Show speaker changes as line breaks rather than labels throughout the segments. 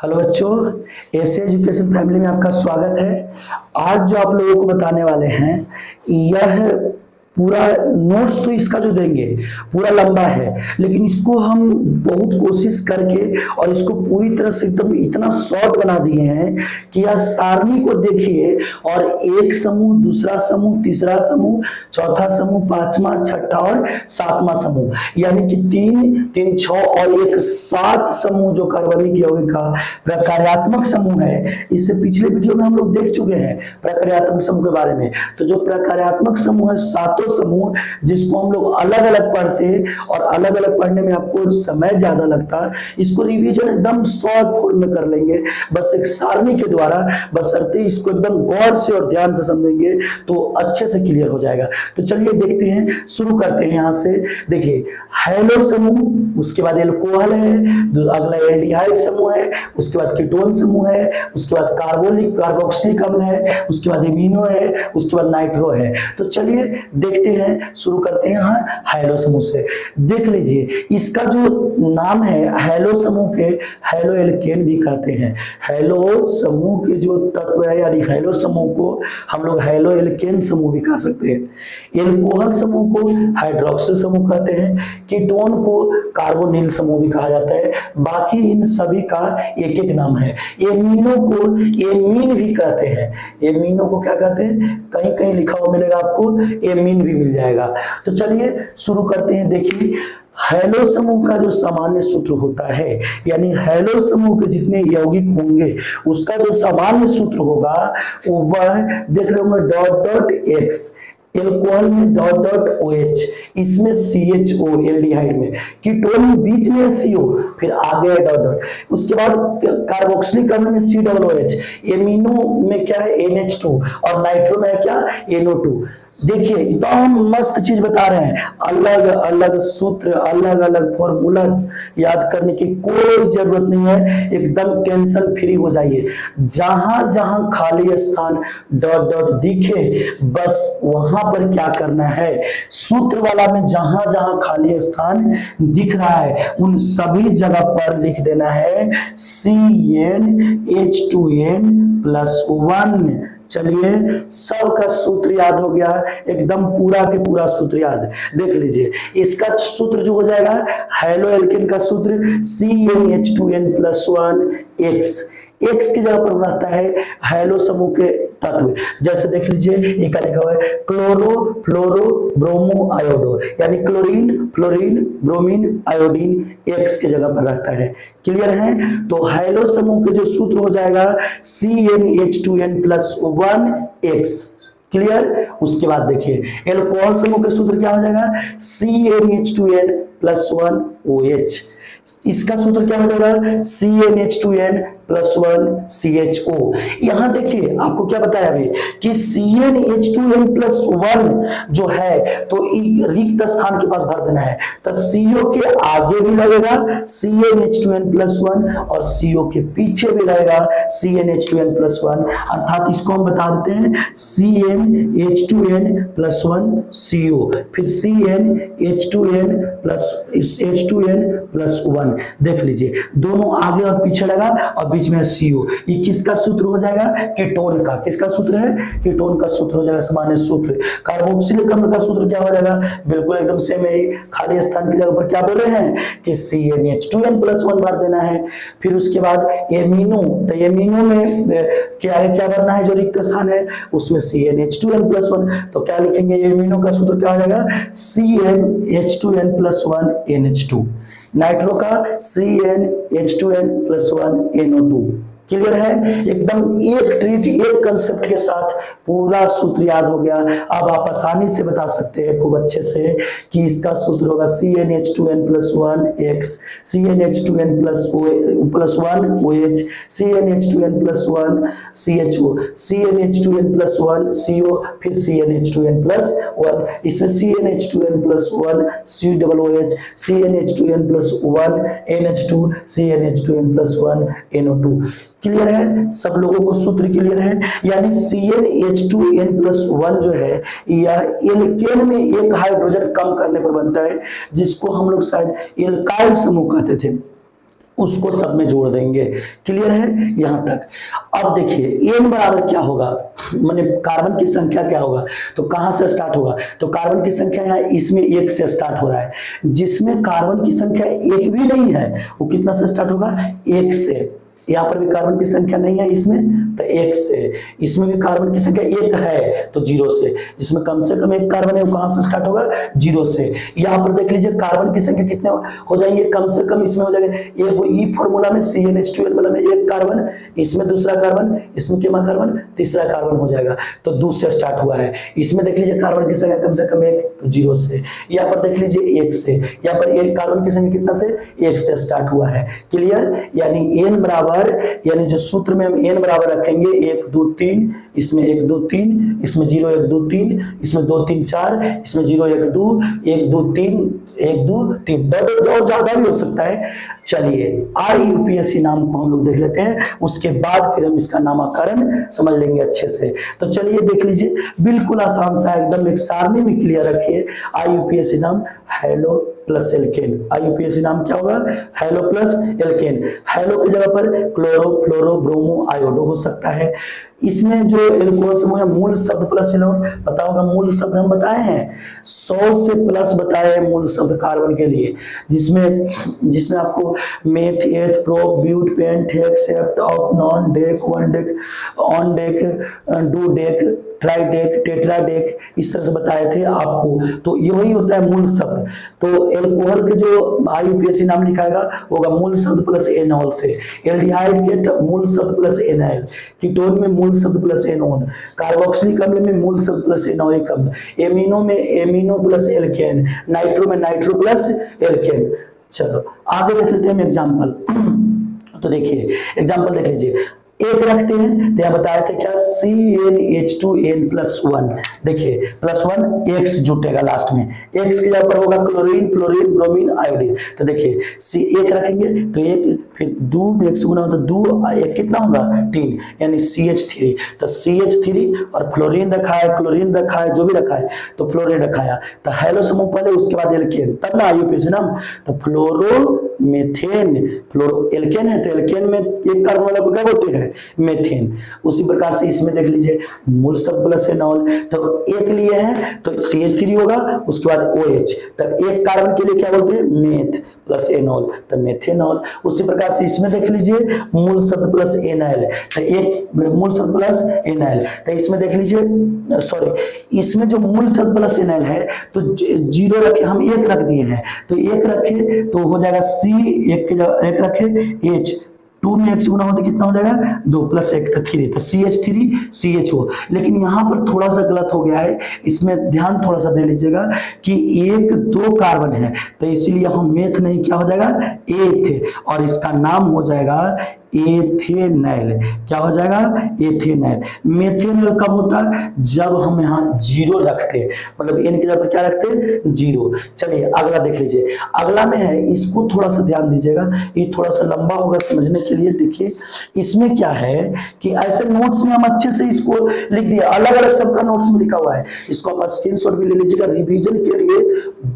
Hello बच्चों, एसे education family में आपका स्वागत है। आज जो आप लोगों को बताने वाले हैं यह पूरा नोट्स तो इसका जो देंगे पूरा लंबा है, लेकिन इसको हम बहुत कोशिश करके और इसको पूरी तरह से एकदम इतना शॉर्ट बना दिए हैं कि यह सारणी को देखिए और एक समूह, दूसरा समूह, तीसरा समूह, चौथा समूह, पांचवा, छठा और सातवां समूह, यानी कि तीन तीन छह और एक सात समूह जो कार्बनिक यौगिक का प्रकार्यात्मक समूह है। इससे पिछले वीडियो में हम लोग देख चुके हैं प्रकार्यात्मक समूह के बारे में। तो जो प्रकार्यात्मक समूह है, सातों समूह, जिसको हम लोग अलग अलग पढ़ते और अलग अलग पढ़ने में आपको समय ज्यादा लगता, इसको रिवीजन एकदम शॉर्ट फॉर्म में कर लेंगे बस एक सारणी के द्वारा, बशर्ते इसको एकदम गौर से और ध्यान से समझेंगे तो अच्छे से क्लियर हो जाएगा। तो चलिए देखते हैं, शुरू करते हैं यहां से। देखिए, हैलो समूह, उसके बाद एल्कोहल है, अगला एल्डिहाइड समूह है, उसके बाद कीटोन समूह है, उसके बाद कार्बोक्सिलिक अम्ल है, उसके बाद एमिनो है, उसके बाद नाइट्रो है। तो चलिए देखते हैं, शुरू करते हैं हैलो समूह से। देख लीजिए, इसका जो नाम है हैलो समूह के हैलो एल्केन भी कहते हैं। हैलो समूह के जो तत्व है यानी हैलो समूह को हम लोग हैलो एल्केन समूह भी कह सकते हैं। एल्कोहल समूह को हाइड्रोक्सिल समूह कहते हैं। कीटोन को कार्बोनिल समूह भी कहा जाता है। बाकी इन सभी का एक एक नाम है। एमिनो को एमीन भी कहते हैं। एमिनो को क्या कहते हैं, कहीं कहीं लिखा हुआ मिलेगा आपको, एमीन भी मिल जाएगा। तो चलिए शुरू करते हैं। देखिए, हैलो समूह का जो सामान्य सूत्र होता है, यानी हैलो समूह के जितने यौगिक होंगे उसका जो सामान्य सूत्र होगा वो वह देख रहे होंगे डॉट डॉट एक्स, एल्कोहल में डॉट डॉट OH, इसमें CHO एल्डिहाइड में, कीटोन में बीच में CO, फिर आगे डॉट डॉट, उसके बाद कार्बोक्सिलिक अम्ल में COOH, एमिनो में क्या है NH2 और नाइट्रो में है क्या NO2। देखिए, एकदम मस्त चीज बता रहे हैं, अलग अलग सूत्र, अलग अलग फॉर्मूला याद करने की कोई जरूरत नहीं है, एकदम टेंशन फ्री हो जाइए। जहां जहां खाली स्थान डॉट डॉट दिखे बस वहां पर क्या करना है, सूत्र वाला में जहां जहां खाली स्थान दिख रहा है उन सभी जगह पर लिख देना है CnH2n+1। चलिए, सबका सूत्र याद हो गया, एकदम पूरा के पूरा सूत्र याद। देख लीजिए, इसका सूत्र जो हो जाएगा हैलो एल्केन का सूत्र CnH2n+1x, एक्स की जगह पर रहता है हैलो समूह के तत्व। जैसे देख लीजिए, एक लिखा हुआ है क्लोरो फ्लोरो ब्रोमो आयोडो, यानी chlorine fluorine bromine iodine x की जगह पर रहता है। क्लियर है? तो हैलो समूह के जो सूत्र हो जाएगा CnH2n+1x। क्लियर? उसके बाद देखिए, एल्कोहल समूह के सूत्र क्या हो जाएगा CnH2n+1OH। इसका सूत्र क्या हो जाएगा CnH2n+1CHO। यहां देखिए, आपको क्या बताया अभी कि CnH2n+1 जो है तो रिक्त स्थान के पास भर देना है, तो CO के आगे भी लगेगा CnH2n+1 और CO के पीछे भी लगेगा CnH2n+1, अर्थात इसको हम बता देते हैं CnH2n+1CO, फिर CnH2n+1। देख लीजिए, दोनों आगे और पीछे लगा और बीच में CO। ये किसका सूत्र हो जाएगा, कीटोन का। किसका सूत्र है, कीटोन का सूत्र हो जाएगा सामान्य सूत्र। कार्बोक्सिलिक अम्ल का सूत्र क्या हो जाएगा, बिल्कुल एकदम सेम है, खाली स्थान की जगह पर क्या बोल रहे हैं कि CnH2n+1 भर देना है। फिर उसके बाद एमिनो, तो एमिनो में क्या भरना है, जो रिक्त स्थान है उसमें CnH2n+1, तो क्या लिखेंगे, एमिनो का सूत्र क्या हो जाएगा CnH2n+1NH2। नाइट्रो का CnH2n+1NO2। क्लियर है? एकदम एक ट्रिक, एक कंसेप्ट के साथ पूरा सूत्र याद हो गया। अब आप आसानी से बता सकते हैं खूब अच्छे से कि इसका सूत्र होगा CnH2n+1x, CnH2n+1OH, CnH2n+1CHO, CnH2n+1CO, फिर CnH2n+1, इसमें CnH2n+1COOH, CnH2n+1NH2, CnH2n+1NO2। क्लियर है? सब लोगों को सूत्र क्लियर है? यानी CnH2n+1 जो है यह एल्केन में एक हाइड्रोजन कम करने पर बनता है, जिसको हम लोग शायद एल्काइल समूह कहते थे। उसको सब में जोड़ देंगे। क्लियर है यहां तक? अब देखिए n बराबर क्या होगा, माने कार्बन की संख्या क्या होगा, तो कहां से स्टार्ट होगा, तो कार्बन की संख्या यहाँ इसमें 1 से स्टार्ट हो रहा है। जिसमें कार्बन की संख्या 1 भी नहीं है वो कितना से स्टार्ट होगा, 1 से। यहाँ पर भी कार्बन की संख्या नहीं है इसमें, तो 1 से। इसमें भी कार्बन की संख्या 1 है तो 0 से। जिसमें कम से कम 1 कार्बन है वो कहां से स्टार्ट होगा, 0 से। यहाँ पर देख लीजिए कार्बन की संख्या कितने हो जाएंगे, कम से कम इसमें हो जाएगा एक, वो ई फॉर्मूला में CnH2n वाला में 1 कार्बन, इसमें दूसरा कार्बन, इसमें कितना कार्बन, तीसरा कार्बन हो जाएगा, तो 2 से स्टार्ट हुआ है। इसमें देख लीजिए कार्बन की संख्या कम से कम 1, तो 0 से। यहाँ पर देख लीजिए 1 से। यहाँ पर एक कार्बन की संख्या कितना से, 1 से स्टार्ट हुआ है। क्लियर? यानी n बराबर, यानी जो सूत्र में हम n बराबर रखेंगे 1 2 3, इसमें 1 2 3, इसमें 0 1 2 3, इसमें 2 3 4, इसमें 0 1 2, 1 2 3, 1 2 3, और ज्यादा भी हो सकता है। चलिए IUPAC नाम को हम लोग देख लेते हैं, उसके बाद फिर हम इसका नामकरण समझ लेंगे अच्छे से। तो चलिए देख लीजिए, बिल्कुल आसान सा एकदम, एक सारणी में क्लियर रखिए। IUPAC नाम हेलो प्लस एल्केन। IUPAC नाम क्या होगा, हेलो प्लस एल्केन। हेलो की जगह पर क्लोरो फ्लोरो ब्रोमो आयोडो हो सकता है। इसमें जो एल्कोहल समूह है, मूल शब्द प्लस एनोन, पता होगा मूल शब्द हम बताए हैं 100 से प्लस बताए हैं मूल शब्द कार्बन के लिए, जिसमें आपको meth eth prop but pent hex hept ऑफ non dec undec undec dodec tridec tetradec, इस तरह से बताए थे आपको। तो यही होता है मूल शब्द। तो एल्कोहल के जो IUPAC नाम लिखाएगा होगा मूल शब्द प्लस एनॉल से। एल्डिहाइड के मूल शब्द प्लस एनाइल, कीटोन में मूल शब्द प्लस एनोन, कार्बोक्सिलिक अम्ल में मूल शब्द प्लस एनोइक अम्ल, एमिनो में एमिनो प्लस एल्केन, नाइट्रो में नाइट्रो प्लस एल्केन। चलो आगे देख लेते हैं एग्जाम्पल। तो देखिए एग्जाम्पल देख लीजिए, एक रखते हैं तो यहाँ बताए थे क्या, CnH2n+1। देखिए +1 X जुटेगा लास्ट में, X के जगह पर होगा क्लोरीन फ्लोरीन ब्रोमीन आयोडीन। तो देखिए एक रखेंगे तो एक, फिर 2 में 1 से गुना होता है 2, एक कितना होगा 3, यानी CH3। तो CH3 और फ्लोरीन रखा है, क्लोरीन रखा है, जो भी रखा है तो फ्लोरीन रखा है। तो हेलो समूह पहले, उसके बाद एल्केन, तब ना IUPAC नाम। तो फ्लोरोमेथेन, फ्लोरो एल्केन है तो एल्केन में एक कार्बन वाला को क्या बोलते हैं, मेथेन। उसी प्रकार से इसमें देख लीजिए मूल शब्द प्लस एनॉल, तो एक लिए है तो CH3 होगा, उसके बाद OH, तब एक कार्बन के लिए क्या बोलते हैं, मेथ प्लस एनॉल, तो मेथेनॉल। उसी प्रकार से इसमें देख लीजिए मूल शब्द प्लस एनाइल, तो एक मूल शब्द प्लस एनाइल, तो इसमें देख लीजिए सॉरी, इसमें जो मूल शब्द प्लस एनाइल है तो 0 रखे, हम 1 रख दिए हैं, तो 1 रखे तो हो जाएगा C, 1 की जगह 1 रखे H, 2 में 1 से गुना होता कितना हो जाएगा 2 + 1 तो 3, तो CH3 CHO। लेकिन यहाँ पर थोड़ा सा गलत हो गया है, इसमें ध्यान थोड़ा सा दे लीजिएगा कि 1 2 कार्बन है, तो इसीलिए हम मेथ नहीं, क्या हो जाएगा एथ, और इसका नाम हो जाएगा एथेनॉल। क्या हो जाएगा, एथेनॉल। मेथेनॉल कब होता है, जब हम यहाँ 0 रखते हैं, मतलब n की जगह पर क्या रखते हैं 0। चलिए अगला देख लीजिए, अगला में है, इसको थोड़ा सा ध्यान दीजिएगा, ये थोड़ा सा लंबा होगा समझने के लिए। देखिए इसमें क्या है कि ऐसे नोट्स में हम अच्छे से इसको लिख दिया, अलग अलग सबका नोट्स में लिखा हुआ है, इसको आप स्क्रीनशॉट भी ले लीजिएगा, रिवीजन के लिए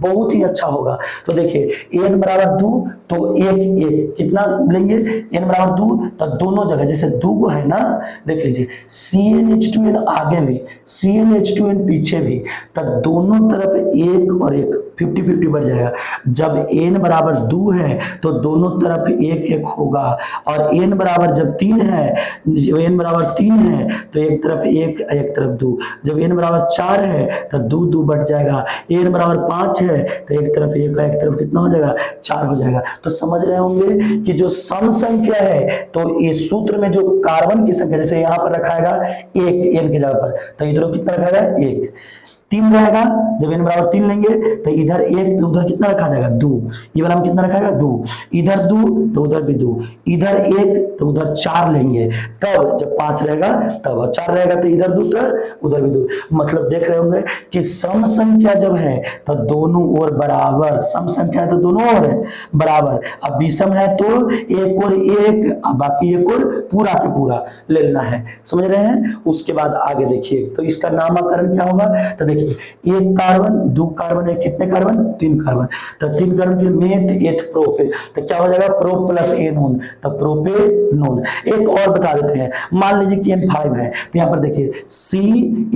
बहुत ही अच्छा होगा। तो देखिए n बराबर 2, तो एक कितना लेंगे, n बराबर 2, तो दोनों जगह जैसे 2 को है ना, देख लीजिए CnH2n आगे भी CnH2n पीछे भी, तो दोनों तरफ 1 और 1 50-50 बढ़ जाएगा। जब n बराबर 2 है तो दोनों तरफ 1-1 होगा, और n बराबर जब 3 है, जब n बराबर 3 है तो एक तरफ 1 एक तरफ 2, जब n बराबर 4 है तो 2 बढ़ जाएगा, n बराबर 5 है तो एक तरफ 1 एक तरफ कितना हो जाएगा 4 हो जाएगा। तो समझ रहे होंगे कि जो सम संख्या है, तो ये सूत्र में जो कार्बन की संख्या, जैसे यहाँ पर रखाएगा 1 n की जगह पर, तो इधर कितना रखाएगा 1, 3 रहेगा, जब n बराबर 3 लेंगे तो इधर 1 तो उधर कितना रखा जाएगा 2, ये वाला में कितना रखाएगा 2, इधर 2 तो उधर भी 2, इधर 1 तो उधर 4 लेंगे, तब जब 5 रहेगा तब 4 रहेगा, तो इधर 2 तो उधर भी 2। मतलब देख रहे होंगे कि सम संख्या जब है तो दोनों ओर बराबर, सम संख्या है तो दोनों ओर है बराबर, अब विषम है तो 1 और 1 अब बाकी एक और पूरा के पूरा ले लेना है, समझ रहे हैं। उसके बाद आगे देखिए, तो इसका नामकरण क्या होगा, तो देखिए एक कार्बन, दो कार्बन है, कितने कार्बन, तीन कार्बन, तो तीन कार्बन के मेथ एथ प्रोपे, तो क्या हो जाएगा, प्रो प्लस एनोन, तो प्रोपेनोन। एक और बता देते हैं, मान लीजिए कि N5 है, तो यहाँ पर देखिए सी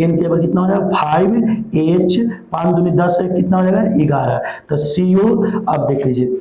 एन के ऊपर कितना हो जाएगा 5H, 5 दूनी 10 है, कितना हो जाएगा 11, तो CO। अब देख लीजिए,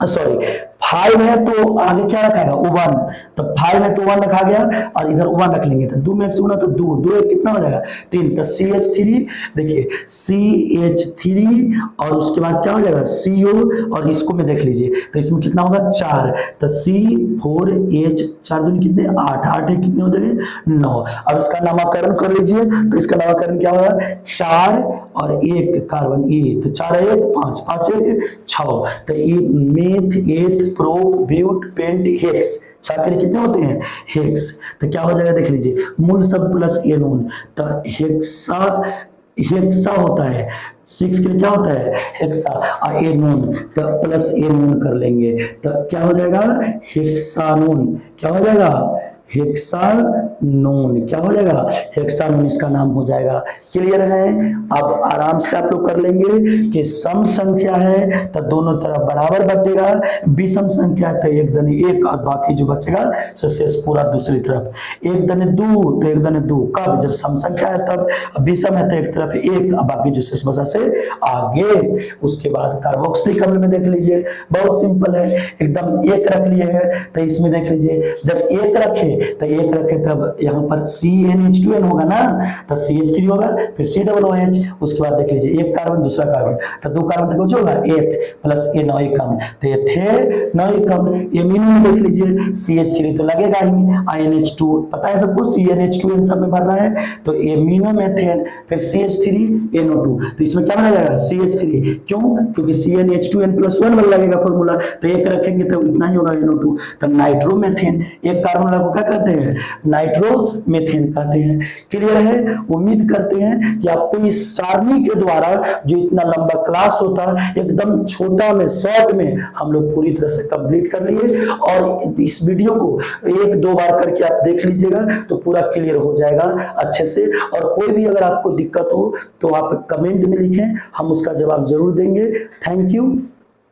सॉरी 5 है तो आगे क्या रखा है, 1, तो 5 है तो 1 रखा गया, और इधर 1 रख लेंगे, तो 2 में 1 से गुना तो 2, 2 कितना हो जाएगा 3, तो CH3, देखिए CH3, और उसके बाद क्या हो जाएगा CO, और इसको में देख लीजिए, तो इसमें कितना होगा 4, तो C4H, 4 दूनी कितने 8, 8 है कितने हो जाएंगे 9। अब इसका नामकरण कर लीजिए, तो इसका नामकरण क्या होगा, 4 और 1 कार्बन E, तो 4 है 1 5, 5 1 6, तो ये मेथ एथ प्रोप ब्यूट पेंट हेक्स, 4 के लिए कितने होते हैं हेक्स, तो क्या हो जाएगा देख लीजिए, मूल शब्द प्लस एनोन, तो हेक्सा, हेक्सा होता है, 6 के लिए क्या होता है हेक्सा, और एनोन तो प्लस एनोन कर लेंगे, तो क्या हो जाएगा हेक्सानोन, क्या हो जाएगा हेक्सानोन, क्या हो जाएगा हेक्सानोन, इसका नाम हो जाएगा। क्लियर है। अब आराम से आप लोग कर लेंगे कि सम संख्या है तो दोनों तरफ बराबर बटेगा, विषम संख्या है तो एक दने एक और बाकी जो बचेगा शेष पूरा दूसरी तरफ, एक दने दो तो एक दने दो, कब जब सम संख्या है तब, विषम है तो एक तरफ एक और बाकी जो शेष बचा से आगे। उसके बाद कार्बोक्सिलिक अम्ल में देख लीजिए, बहुत सिंपल है एकदम, एक रख लिए हैं तो इसमें देख लीजिए, जब एक रखे तो एक रखे तब यहाँ पर CnH2n होगा ना, तो CH3 होगा, फिर COOH, उसके बाद देख लीजिए एक कार्बन दूसरा कार्बन, तो दो कार्बन तक होगा एथ प्लस एनोइक अम्ल, तो एथेनोइक अम्ल। एमीनो में देख लीजिए CH3 तो लगेगा ही, INH2 पता है सबको, CnH2n सब में भरना है, तो एमीनो मेथेन, फिर CH3NO2, तो इसमें क्या बना जाएगा CH3, क्यों, क्योंकि CnH2n+1 में लगेगा फॉर्मूला, तो एक रखेंगे तो इतना ही होगा NO2, तो नाइट्रोमेथेन, एक कार्बन वाला को क्या कहते हैं नाइट्रोमेथेन कहते हैं। क्लियर है। उम्मीद करते हैं कि आपको इस सारणी के द्वारा जो इतना लंबा क्लास होता है एकदम छोटा में शॉर्ट में हम लोग पूरी तरह से कंप्लीट कर लिए, और इस वीडियो को एक दो बार करके आप देख लीजिएगा तो पूरा क्लियर हो जाएगा अच्छे से। और कोई भी अगर आपको दिक्कत हो तो आप कमेंट में लिखें, हम उसका जवाब जरूर देंगे। Thank you.